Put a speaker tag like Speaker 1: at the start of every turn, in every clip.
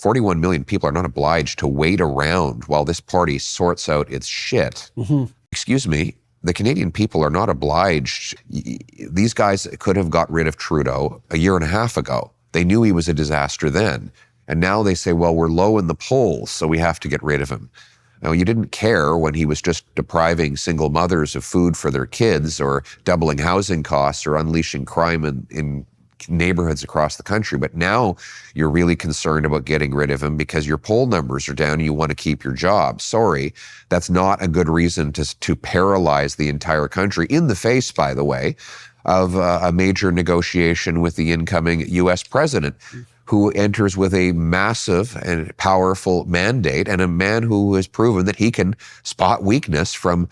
Speaker 1: 41 million people are not obliged to wait around while this party sorts out its shit. Excuse me, the Canadian people are not obliged. These guys could have got rid of Trudeau a year and a half ago. They knew he was a disaster then. And now they say, well, we're low in the polls, so we have to get rid of him. Now, you didn't care when he was just depriving single mothers of food for their kids or doubling housing costs or unleashing crime in neighborhoods across the country. But now you're really concerned about getting rid of him because your poll numbers are down and you want to keep your job. Sorry, that's not a good reason to paralyze the entire country, in the face, by the way, of a major negotiation with the incoming U.S. president, who enters with a massive and powerful mandate, and a man who has proven that he can spot weakness from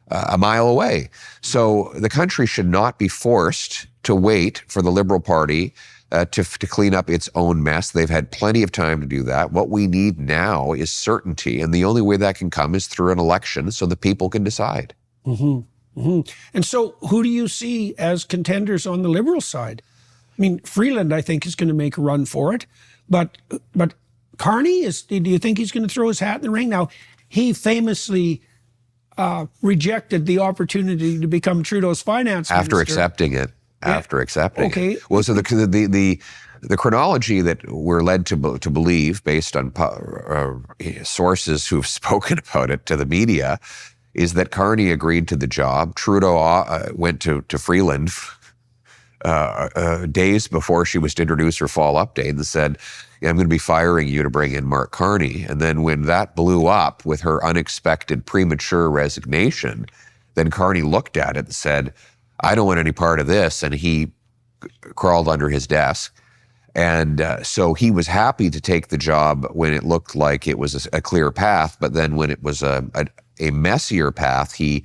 Speaker 1: a mile away. So the country should not be forced to wait for the Liberal Party to clean up its own mess. They've had plenty of time to do that. What we need now is certainty, and the only way that can come is through an election so the people can decide.
Speaker 2: And so who do you see as contenders on the Liberal side? I mean, Freeland, I think, is going to make a run for it. But Carney, do you think he's going to throw his hat in the ring? Now, he famously rejected the opportunity to become Trudeau's finance minister.
Speaker 1: After accepting it.
Speaker 2: Okay.
Speaker 1: Well, so the chronology that we're led to believe, based on sources who've spoken about it to the media, is that Carney agreed to the job. Trudeau went to Freeland days before she was to introduce her fall update and said, I'm going to be firing you to bring in Mark Carney. And then when that blew up with her unexpected premature resignation, then Carney looked at it and said, I don't want any part of this. And he crawled under his desk. And so he was happy to take the job when it looked like it was a clear path. But then when it was a messier path, he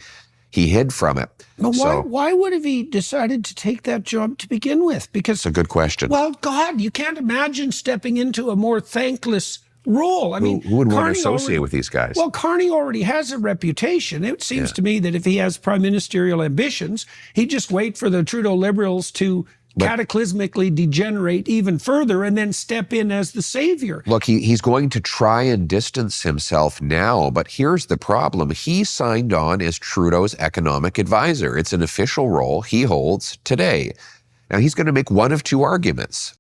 Speaker 1: hid from it.
Speaker 2: But why would have he decided to take that job to begin with? Because
Speaker 1: it's a good question.
Speaker 2: Well, God, you can't imagine stepping into a more thankless role. I mean,
Speaker 1: who would want to associate with these guys?
Speaker 2: Well, Carney already has a reputation. It seems to me that if he has prime ministerial ambitions, he'd just wait for the Trudeau Liberals to cataclysmically degenerate even further and then step in as the savior.
Speaker 1: Look, he's going to try and distance himself now, but here's the problem. He signed on as Trudeau's economic advisor. It's an official role he holds today. Now, he's going to make one of two arguments.